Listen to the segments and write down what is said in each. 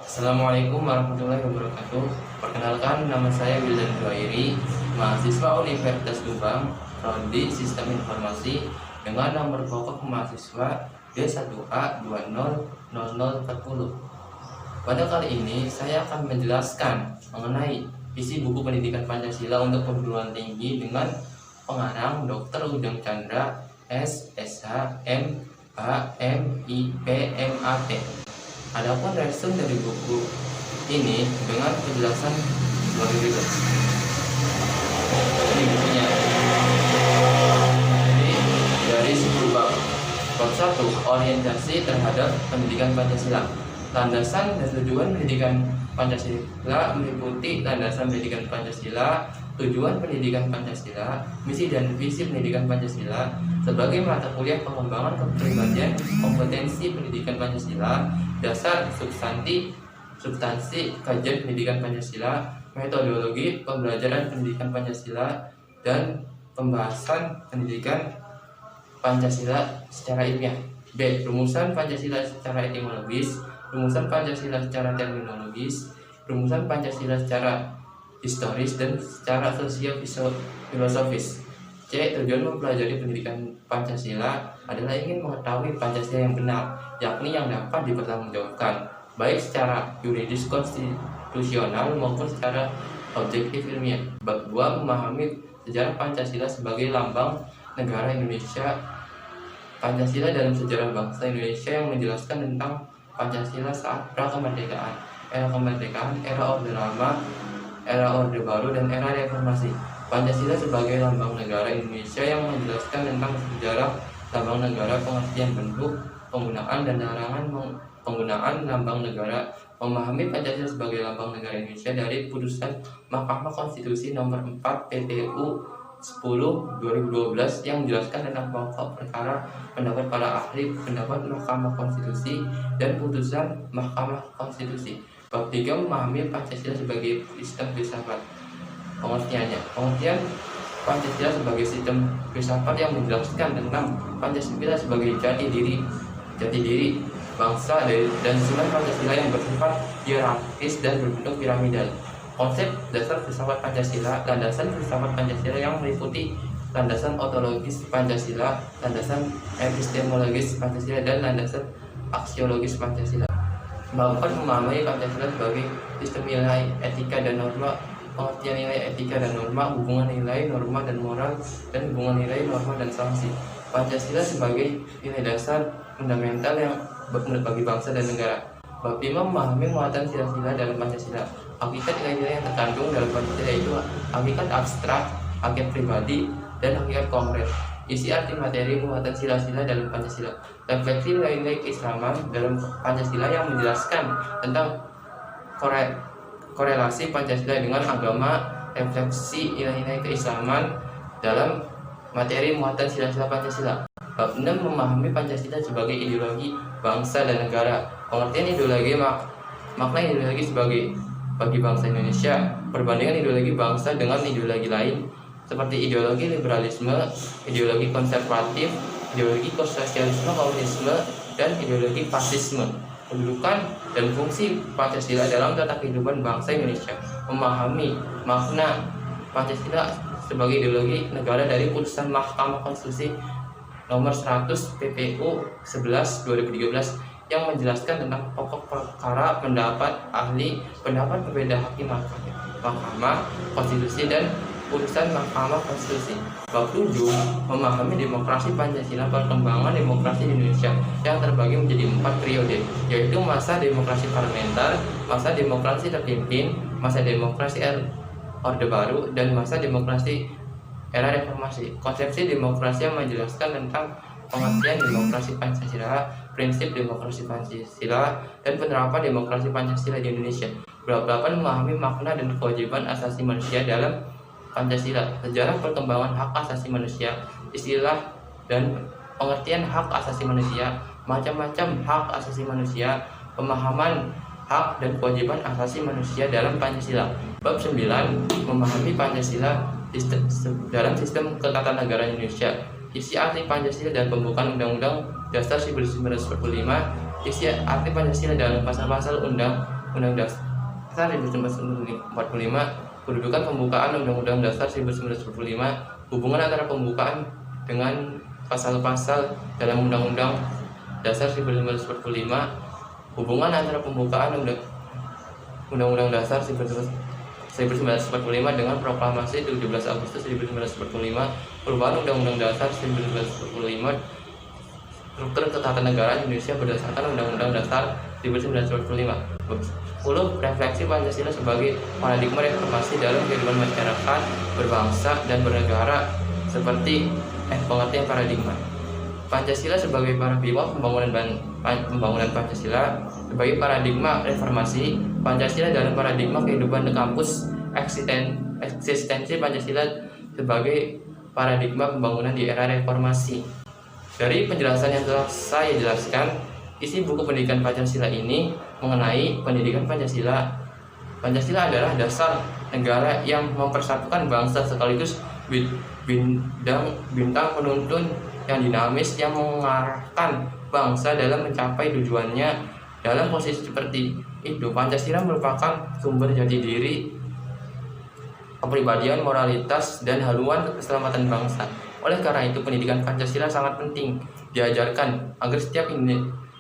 Assalamualaikum warahmatullahi wabarakatuh. Perkenalkan, nama saya Wildan Juwairi, mahasiswa Universitas Subang, Prodi Sistem Informasi, dengan nomor pokok mahasiswa D1A200040. Pada kali ini saya akan menjelaskan mengenai isi buku pendidikan Pancasila untuk perguruan tinggi dengan pengarang Dr. Ujang Chandra, SSH, MH, MIP, MAT. Adapun resume dari buku ini dengan penjelasan sebagai berikut. Ini bukunya. Jadi dari 10 bab. Bab 1, orientasi terhadap pendidikan Pancasila. Landasan dan tujuan pendidikan Pancasila meliputi landasan pendidikan Pancasila, tujuan pendidikan Pancasila, misi dan visi pendidikan Pancasila, sebagai mata kuliah pengembangan kepribadian kompetensi pendidikan Pancasila, dasar substansi kajian pendidikan Pancasila, metodologi pembelajaran pendidikan Pancasila, dan pembahasan pendidikan Pancasila secara ilmiah. B. Rumusan Pancasila secara etimologis, rumusan Pancasila secara terminologis, rumusan Pancasila secara historis dan secara sosio-filosofis. C. Tujuan mempelajari pendidikan Pancasila adalah ingin mengetahui Pancasila yang benar, yakni yang dapat dipertanggungjawabkan, baik secara yuridis konstitusional maupun secara objektif ilmiah. Bab 2, memahami sejarah Pancasila sebagai lambang negara Indonesia. Pancasila dalam sejarah bangsa Indonesia yang menjelaskan tentang Pancasila saat pra-kemerdekaan, era kemerdekaan, era Orde Lama, era Orde Baru, dan era reformasi. Pancasila sebagai lambang negara Indonesia yang menjelaskan tentang sejarah lambang negara, pengertian bentuk, penggunaan dan larangan penggunaan lambang negara. Memahami Pancasila sebagai lambang negara Indonesia dari putusan Mahkamah Konstitusi nomor 4 PTU 10/2012 yang menjelaskan tentang pokok perkara, pendapat para ahli, pendapat Mahkamah Konstitusi, dan putusan Mahkamah Konstitusi. Bab 3, memahami Pancasila sebagai sistem filsafat. Pengertiannya, pengertian Pancasila sebagai sistem filsafat yang menjelaskan tentang Pancasila sebagai jati diri bangsa dan susunan Pancasila yang bersifat hierarkis dan berbentuk piramidal. Konsep dasar filsafat Pancasila, landasan filsafat Pancasila yang meliputi landasan ontologis Pancasila, landasan epistemologis Pancasila, dan landasan aksiologis Pancasila. Bab 4, memahami Pancasila sebagai sistem nilai, etika, dan norma. Pengertian nilai, etika, dan norma, hubungan nilai, norma, dan moral, dan hubungan nilai, norma, dan sanksi. Pancasila sebagai nilai dasar fundamental yang bagi bangsa dan negara. Bab 5, memahami muatan sila-sila dalam Pancasila. Hakikat nilai-nilai yang terkandung dalam Pancasila itu hakikat abstrak, hakikat pribadi, dan hakikat konkret. Isi arti materi muatan sila-sila dalam Pancasila. Refleksi nilai-nilai keislaman dalam Pancasila yang menjelaskan tentang korelasi Pancasila dengan agama. Refleksi nilai-nilai keislaman dalam materi muatan sila-sila Pancasila. Bab 6, memahami Pancasila sebagai ideologi bangsa dan negara. Pengertian ideologi, makna ideologi sebagai bagi bangsa Indonesia, perbandingan ideologi bangsa dengan ideologi lain seperti ideologi liberalisme, ideologi konservatif, ideologi sosialisme, komunisme, dan ideologi fasisme. Kedudukan dan fungsi Pancasila dalam tata kehidupan bangsa Indonesia. Memahami makna Pancasila sebagai ideologi negara dari putusan Mahkamah Konstitusi nomor 100 PPU 11/2013 yang menjelaskan tentang pokok perkara, pendapat ahli, pendapat berbeda hakim Mahkamah Konstitusi, dan putusan Mahkamah Konstitusi. Bab 7, memahami demokrasi Pancasila, perkembangan demokrasi di Indonesia yang terbagi menjadi 4 periode, yaitu masa demokrasi parlementer, masa demokrasi terpimpin, masa demokrasi Orde Baru, dan masa demokrasi era reformasi. Konsepsi demokrasi yang menjelaskan tentang pengertian demokrasi Pancasila, prinsip demokrasi Pancasila, dan penerapan demokrasi Pancasila di Indonesia. Bab 8, memahami makna dan kewajiban asasi manusia dalam Pancasila, sejarah perkembangan hak asasi manusia, istilah dan pengertian hak asasi manusia, macam-macam hak asasi manusia, pemahaman hak dan kewajiban asasi manusia dalam Pancasila. Bab 9, memahami Pancasila dalam sistem ketatanegaraan Indonesia. Isi arti Pancasila dan pembukaan Undang-Undang Dasar 1945 Isi arti Pancasila dalam pasal-pasal Undang-Undang Dasar 1945, kedudukan pembukaan Undang-Undang Dasar 1945, hubungan antara pembukaan dengan pasal-pasal dalam Undang-Undang Dasar 1945, hubungan antara pembukaan Undang-Undang Dasar 1945 dengan Proklamasi 17 Agustus 1945, perubahan Undang-Undang Dasar 1945, struktur ketatanegaraan Indonesia berdasarkan Undang-Undang Dasar 1945. 10. Refleksi Pancasila sebagai paradigma reformasi dalam kehidupan masyarakat, berbangsa, dan bernegara. Seperti pengertian paradigma. Pancasila sebagai paradigma pembangunan Pancasila sebagai paradigma reformasi. Pancasila dalam paradigma kehidupan di kampus. Eksistensi Pancasila sebagai paradigma pembangunan di era reformasi. Dari penjelasan yang telah saya jelaskan, isi buku pendidikan Pancasila ini mengenai pendidikan Pancasila. Pancasila adalah dasar negara yang mempersatukan bangsa sekaligus bintang penuntun yang dinamis yang mengarahkan bangsa dalam mencapai tujuannya. Dalam posisi seperti itu, Pancasila merupakan sumber jati diri, kepribadian, moralitas, dan haluan keselamatan bangsa. Oleh karena itu, pendidikan Pancasila sangat penting diajarkan agar setiap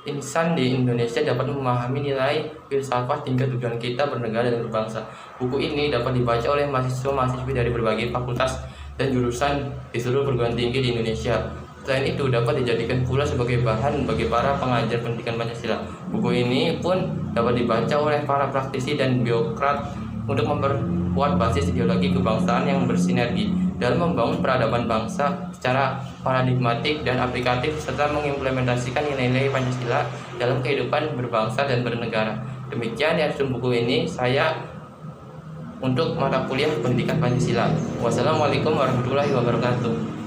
insan di Indonesia dapat memahami nilai filsafat hingga tujuan kita bernegara dan berbangsa. Buku ini dapat dibaca oleh mahasiswa-mahasiswi dari berbagai fakultas dan jurusan di seluruh perguruan tinggi di Indonesia. Selain itu, dapat dijadikan pula sebagai bahan bagi para pengajar pendidikan Pancasila. Buku ini pun dapat dibaca oleh para praktisi dan birokrat untuk memperkuat basis ideologi kebangsaan yang bersinergi dalam membangun peradaban bangsa secara paradigmatik dan aplikatif serta mengimplementasikan nilai-nilai Pancasila dalam kehidupan berbangsa dan bernegara. Demikian ya buku ini saya untuk mata kuliah pendidikan Pancasila. Wassalamualaikum warahmatullahi wabarakatuh.